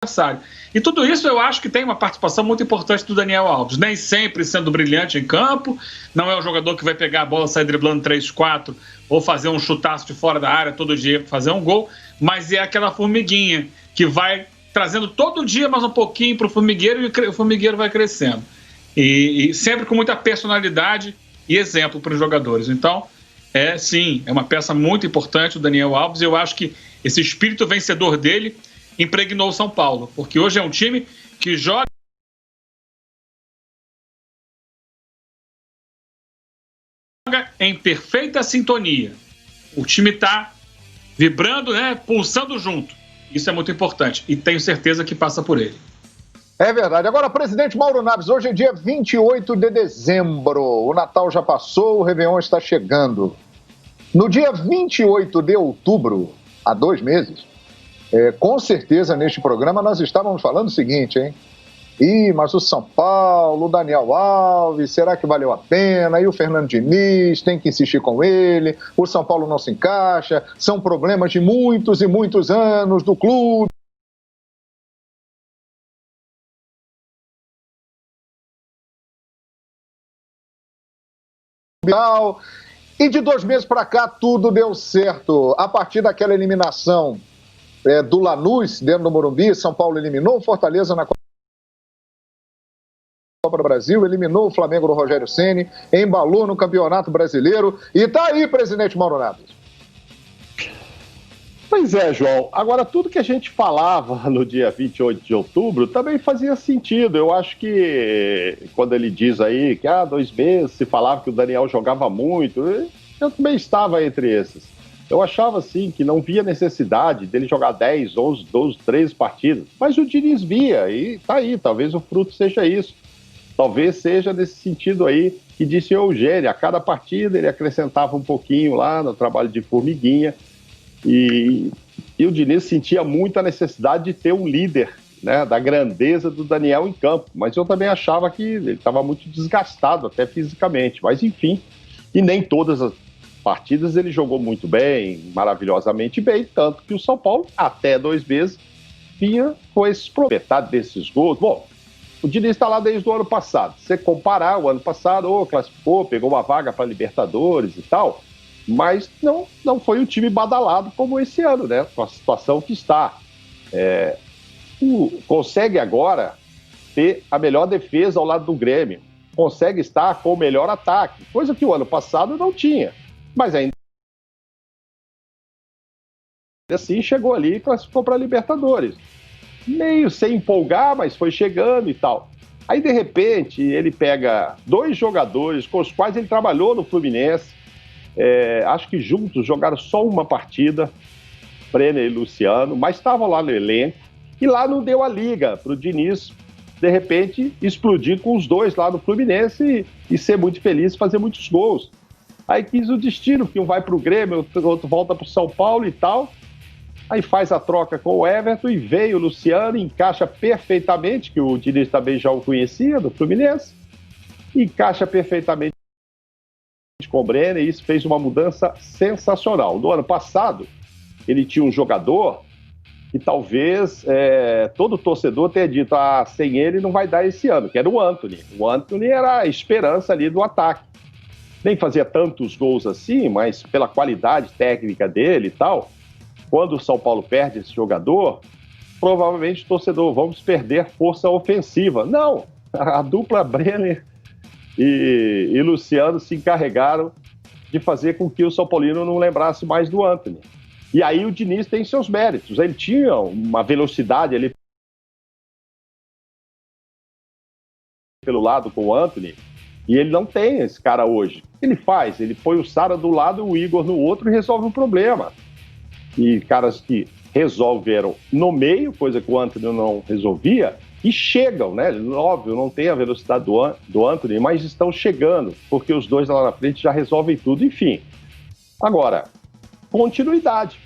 adversário. E tudo isso eu acho que tem uma participação muito importante do Daniel Alves. Nem sempre sendo brilhante em campo, não é um jogador que vai pegar a bola, sair driblando 3, 4, ou fazer um chutaço de fora da área todo dia para fazer um gol, mas é aquela formiguinha que vai trazendo todo dia mais um pouquinho para o formigueiro e o formigueiro vai crescendo. E sempre com muita personalidade e exemplo para os jogadores. Então, sim, é uma peça muito importante o Daniel Alves. Eu acho que esse espírito vencedor dele impregnou o São Paulo, porque hoje é um time que joga em perfeita sintonia. O time está vibrando, né, pulsando junto. Isso é muito importante e tenho certeza que passa por ele. É verdade. Agora, presidente Mauro Naves, hoje é dia 28 de dezembro. O Natal já passou, o Réveillon está chegando. No dia 28 de outubro, há 2 meses, com certeza neste programa nós estávamos falando o seguinte, hein? Mas o São Paulo, o Daniel Alves, será que valeu a pena? E o Fernando Diniz, tem que insistir com ele. O São Paulo não se encaixa. São problemas de muitos e muitos anos do clube. E de 2 meses para cá, tudo deu certo. A partir daquela eliminação do Lanús, dentro do Morumbi, São Paulo eliminou o Fortaleza na Copa do Brasil, eliminou o Flamengo do Rogério Ceni, embalou no Campeonato Brasileiro. E tá aí, presidente Mauro Naves. Pois é, João. Agora, tudo que a gente falava no dia 28 de outubro também fazia sentido. Eu acho que quando ele diz aí que há 2 meses se falava que o Daniel jogava muito, eu também estava entre esses. Eu achava, assim, que não via necessidade dele jogar 10, 11, 12, 13 partidas. Mas o Diniz via e tá aí. Talvez o fruto seja isso. Talvez seja nesse sentido aí que disse o Eugênio. A cada partida ele acrescentava um pouquinho lá no trabalho de formiguinha. E o Diniz sentia muito a necessidade de ter um líder, né, da grandeza do Daniel em campo, mas eu também achava que ele estava muito desgastado, até fisicamente, mas enfim, e nem todas as partidas ele jogou muito bem, maravilhosamente bem, tanto que o São Paulo, até 2 meses, vinha com esses proprietários desses gols. Bom, o Diniz está lá desde o ano passado, se você comparar o ano passado, classificou, pegou uma vaga para Libertadores e tal, mas não foi um time badalado como esse ano, né? Com a situação que está. Consegue agora ter a melhor defesa ao lado do Grêmio. Consegue estar com o melhor ataque, coisa que o ano passado não tinha. Mas ainda assim chegou ali e classificou para a Libertadores. Meio sem empolgar, mas foi chegando e tal. Aí, de repente, ele pega 2 jogadores com os quais ele trabalhou no Fluminense. Acho que juntos jogaram só uma partida, Brenner e Luciano, mas estavam lá no elenco, e lá não deu a liga para o Diniz, de repente, explodir com os 2 lá no Fluminense e ser muito feliz, fazer muitos gols. Aí quis o destino, que um vai para o Grêmio, o outro volta para o São Paulo e tal, aí faz a troca com o Everton e veio o Luciano, encaixa perfeitamente, que o Diniz também já o conhecia, do Fluminense, encaixa perfeitamente com o Brenner, e isso fez uma mudança sensacional. No ano passado, ele tinha um jogador que talvez todo torcedor tenha dito, sem ele não vai dar esse ano, que era o Antony. O Antony era a esperança ali do ataque. Nem fazia tantos gols assim, mas pela qualidade técnica dele e tal, quando o São Paulo perde esse jogador, provavelmente o torcedor, vamos perder força ofensiva. Não, a dupla Brenner e Luciano se encarregaram de fazer com que o São Paulino não lembrasse mais do Antony. E aí o Diniz tem seus méritos. Ele tinha uma velocidade ali pelo lado com o Antony, e ele não tem esse cara hoje. O que ele faz? Ele põe o Sara do lado e o Igor no outro e resolve o problema. E caras que resolveram no meio, coisa que o Antony não resolvia, e chegam, né? Óbvio, não tem a velocidade do Antony, mas estão chegando, porque os 2 lá na frente já resolvem tudo, enfim. Agora, continuidade.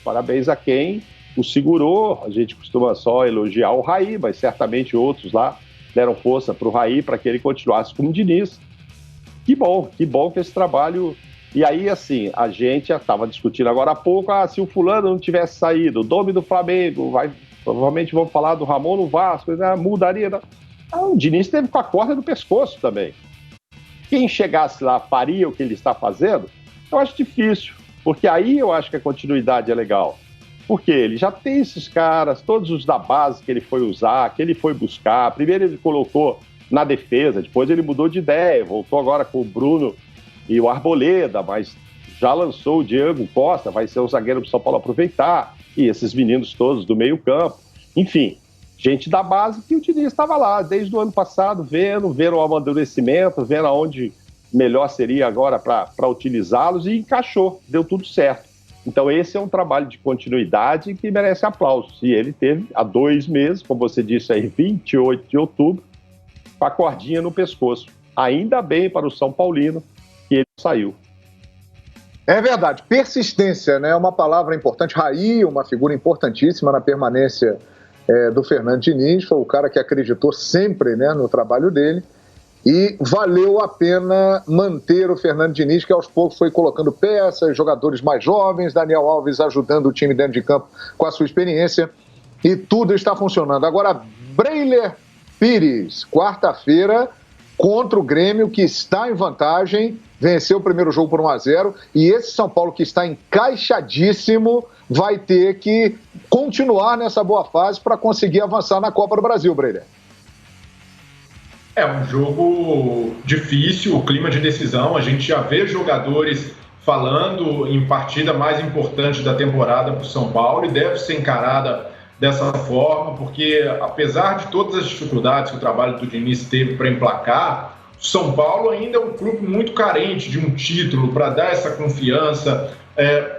Parabéns a quem o segurou. A gente costuma só elogiar o Raí, mas certamente outros lá deram força para o Raí para que ele continuasse como Diniz. Que bom que esse trabalho... E aí, assim, a gente já estava discutindo agora há pouco, se o fulano não tivesse saído, o nome do Flamengo, provavelmente vamos falar do Ramon no Vasco, mudaria. O Diniz teve com a corda no pescoço também. Quem chegasse lá faria o que ele está fazendo? Eu acho difícil, porque aí eu acho que a continuidade é legal. Porque ele já tem esses caras, todos os da base que ele foi usar, que ele foi buscar. Primeiro ele colocou na defesa, depois ele mudou de ideia, voltou agora com o Bruno e o Arboleda, mas já lançou o Diego Costa, vai ser o zagueiro do São Paulo aproveitar, e esses meninos todos do meio campo. Enfim, gente da base que o Diniz estava lá desde o ano passado, vendo o amadurecimento, vendo aonde melhor seria agora para utilizá-los, e encaixou, deu tudo certo. Então esse é um trabalho de continuidade que merece aplausos. E ele teve há 2 meses, como você disse aí, 28 de outubro, com a cordinha no pescoço. Ainda bem para o São Paulino que ele saiu. É verdade, persistência, né? É uma palavra importante. Raí, uma figura importantíssima na permanência do Fernando Diniz, foi o cara que acreditou sempre, né, no trabalho dele, e valeu a pena manter o Fernando Diniz, que aos poucos foi colocando peças, jogadores mais jovens, Daniel Alves ajudando o time dentro de campo com a sua experiência, e tudo está funcionando. Agora, Breiler Pires, quarta-feira, contra o Grêmio, que está em vantagem, venceu o primeiro jogo por 1-0, e esse São Paulo, que está encaixadíssimo, vai ter que continuar nessa boa fase para conseguir avançar na Copa do Brasil, Breiler. É um jogo difícil, o clima de decisão, a gente já vê jogadores falando em partida mais importante da temporada para o São Paulo, e deve ser encarada dessa forma, porque apesar de todas as dificuldades que o trabalho do Diniz teve para emplacar, o São Paulo ainda é um clube muito carente de um título para dar essa confiança,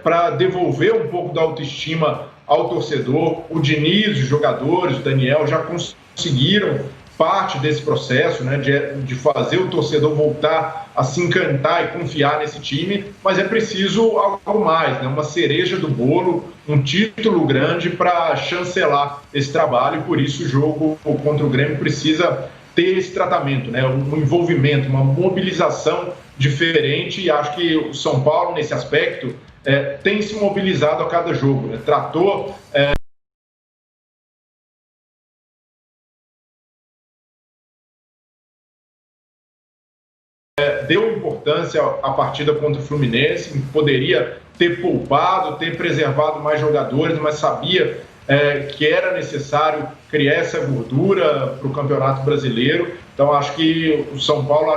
para devolver um pouco da autoestima ao torcedor. O Diniz, os jogadores, o Daniel já conseguiram parte desse processo, né, de fazer o torcedor voltar a se encantar e confiar nesse time, mas é preciso algo mais, né, uma cereja do bolo, um título grande para chancelar esse trabalho, e por isso o jogo contra o Grêmio precisa ter esse tratamento, né, um envolvimento, uma mobilização diferente, e acho que o São Paulo, nesse aspecto, tem se mobilizado a cada jogo, né, tratou... deu importância à partida contra o Fluminense, poderia ter poupado, ter preservado mais jogadores, mas sabia que era necessário criar essa gordura para o Campeonato Brasileiro. Então acho que o São Paulo,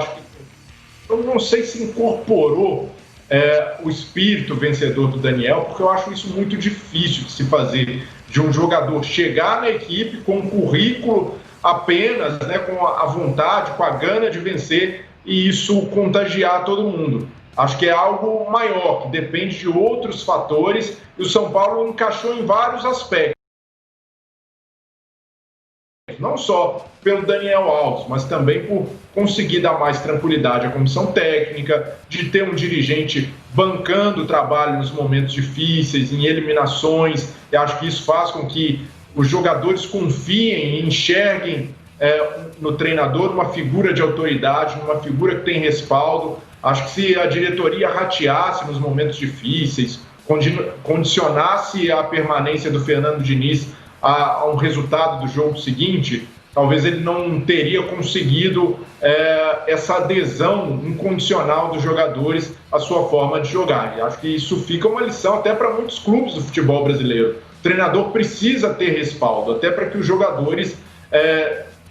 eu não sei se incorporou o espírito vencedor do Daniel, porque eu acho isso muito difícil de se fazer, de um jogador chegar na equipe com um currículo apenas, né, com a vontade, com a gana de vencer, e isso contagiar todo mundo. Acho que é algo maior, que depende de outros fatores, e o São Paulo encaixou em vários aspectos. Não só pelo Daniel Alves, mas também por conseguir dar mais tranquilidade à comissão técnica, de ter um dirigente bancando o trabalho nos momentos difíceis, em eliminações. Eu acho que isso faz com que os jogadores confiem e enxerguem no treinador uma figura de autoridade, uma figura que tem respaldo. Acho que se a diretoria rateasse nos momentos difíceis, condicionasse a permanência do Fernando Diniz a um resultado do jogo seguinte, talvez ele não teria conseguido essa adesão incondicional dos jogadores à sua forma de jogar. E acho que isso fica uma lição até para muitos clubes do futebol brasileiro. O treinador precisa ter respaldo, até para que os jogadores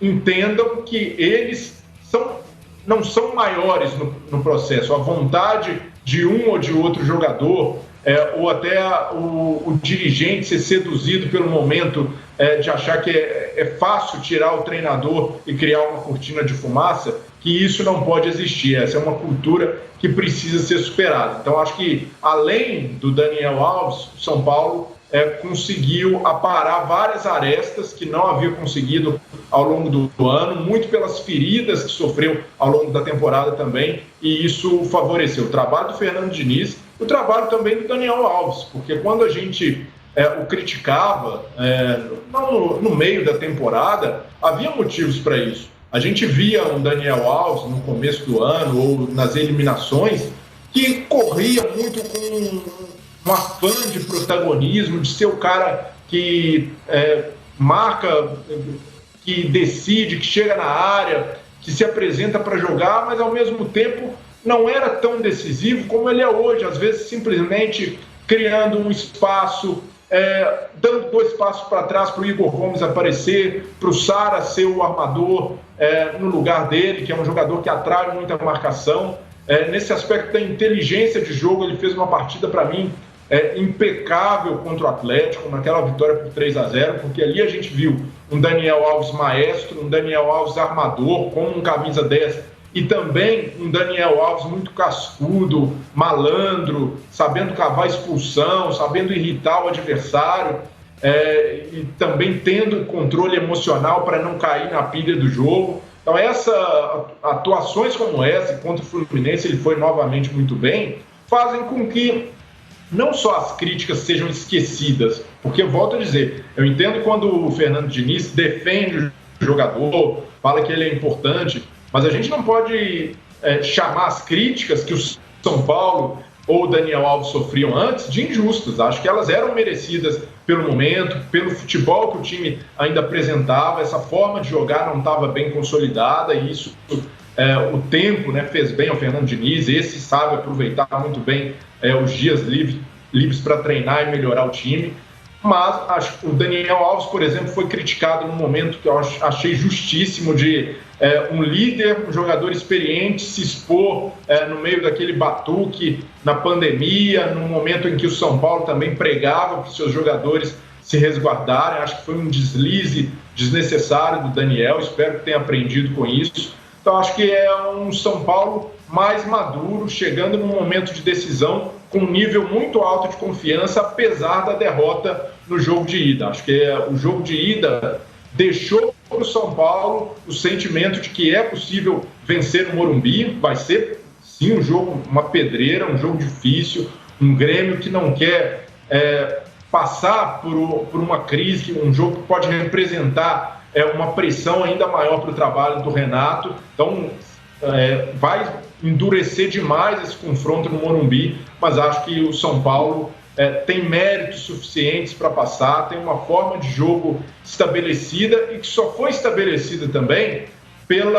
entendam que eles não são maiores no processo. A vontade de um ou de outro jogador, ou até o dirigente ser seduzido pelo momento de achar que é fácil tirar o treinador e criar uma cortina de fumaça, que isso não pode existir. Essa é uma cultura que precisa ser superada. Então, acho que, além do Daniel Alves, o São Paulo conseguiu aparar várias arestas que não havia conseguido ao longo do ano, muito pelas feridas que sofreu ao longo da temporada também, e isso favoreceu o trabalho do Fernando Diniz, o trabalho também do Daniel Alves, porque quando a gente o criticava no meio da temporada, havia motivos para isso. A gente via um Daniel Alves no começo do ano ou nas eliminações que corria muito com um afã de protagonismo, de ser o cara que marca, que decide, que chega na área, que se apresenta para jogar, mas ao mesmo tempo não era tão decisivo como ele é hoje, às vezes simplesmente criando um espaço, dando 2 passos para trás para o Igor Gomes aparecer, para o Sara ser o armador no lugar dele, que é um jogador que atrai muita marcação. Nesse aspecto da inteligência de jogo, ele fez uma partida, para mim, impecável contra o Atlético, naquela vitória por 3-0, porque ali a gente viu um Daniel Alves maestro, um Daniel Alves armador, com um camisa 10, e também um Daniel Alves muito cascudo, malandro, sabendo cavar expulsão, sabendo irritar o adversário, e também tendo controle emocional para não cair na pilha do jogo. Então, atuações como essa, contra o Fluminense, ele foi novamente muito bem, fazem com que não só as críticas sejam esquecidas, porque, volto a dizer, eu entendo quando o Fernando Diniz defende o jogador, fala que ele é importante, mas a gente não pode chamar as críticas que o São Paulo ou o Daniel Alves sofriam antes de injustas. Acho que elas eram merecidas pelo momento, pelo futebol que o time ainda apresentava, essa forma de jogar não estava bem consolidada, e isso o tempo fez bem ao Fernando Diniz. Esse sabe aproveitar muito bem os dias livres para treinar e melhorar o time. Mas acho que o Daniel Alves, por exemplo, foi criticado num momento que eu achei justíssimo, de um líder, um jogador experiente se expor no meio daquele batuque na pandemia, num momento em que o São Paulo também pregava para os seus jogadores se resguardarem. Acho que foi um deslize desnecessário do Daniel, espero que tenha aprendido com isso. Então acho que é um São Paulo mais maduro, chegando num momento de decisão com um nível muito alto de confiança, apesar da derrota no jogo de ida. Acho que o jogo de ida deixou para o São Paulo o sentimento de que é possível vencer o Morumbi. Vai ser, sim, um jogo, uma pedreira, um jogo difícil, um Grêmio que não quer passar por uma crise, um jogo que pode representar uma pressão ainda maior para o trabalho do Renato. Então, vai endurecer demais esse confronto no Morumbi, mas acho que o São Paulo tem méritos suficientes para passar, tem uma forma de jogo estabelecida, e que só foi estabelecida também pelo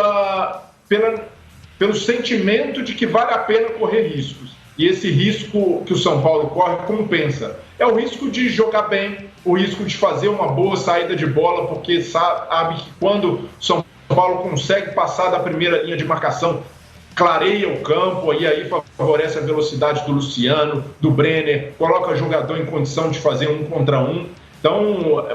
sentimento de que vale a pena correr riscos. E esse risco que o São Paulo corre compensa. É o risco de jogar bem, o risco de fazer uma boa saída de bola, porque sabe que quando o São Paulo consegue passar da primeira linha de marcação, clareia o campo, e aí favorece a velocidade do Luciano, do Brenner, coloca o jogador em condição de fazer 1 contra 1. Então,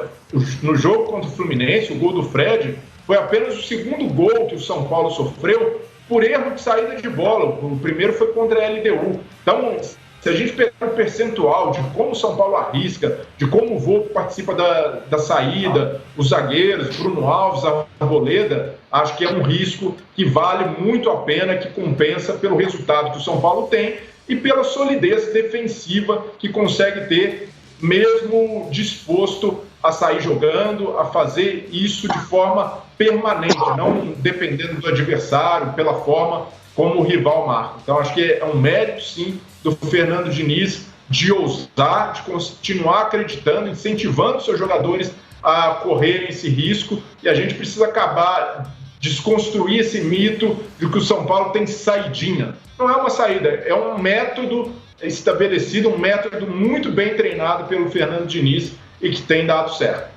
no jogo contra o Fluminense, o gol do Fred foi apenas o segundo gol que o São Paulo sofreu por erro de saída de bola. O primeiro foi contra a LDU. Então, se a gente pegar o percentual de como o São Paulo arrisca, de como o Volpe participa da saída, os zagueiros, Bruno Alves, Arboleda, acho que é um risco que vale muito a pena, que compensa pelo resultado que o São Paulo tem e pela solidez defensiva que consegue ter, mesmo disposto a sair jogando, a fazer isso de forma permanente, não dependendo do adversário, pela forma como o rival marca. Então, acho que é um mérito, sim, do Fernando Diniz de ousar, de continuar acreditando, incentivando seus jogadores a correrem esse risco, e a gente precisa acabar, desconstruir esse mito de que o São Paulo tem saidinha. Não é uma saída, é um método estabelecido, um método muito bem treinado pelo Fernando Diniz e que tem dado certo.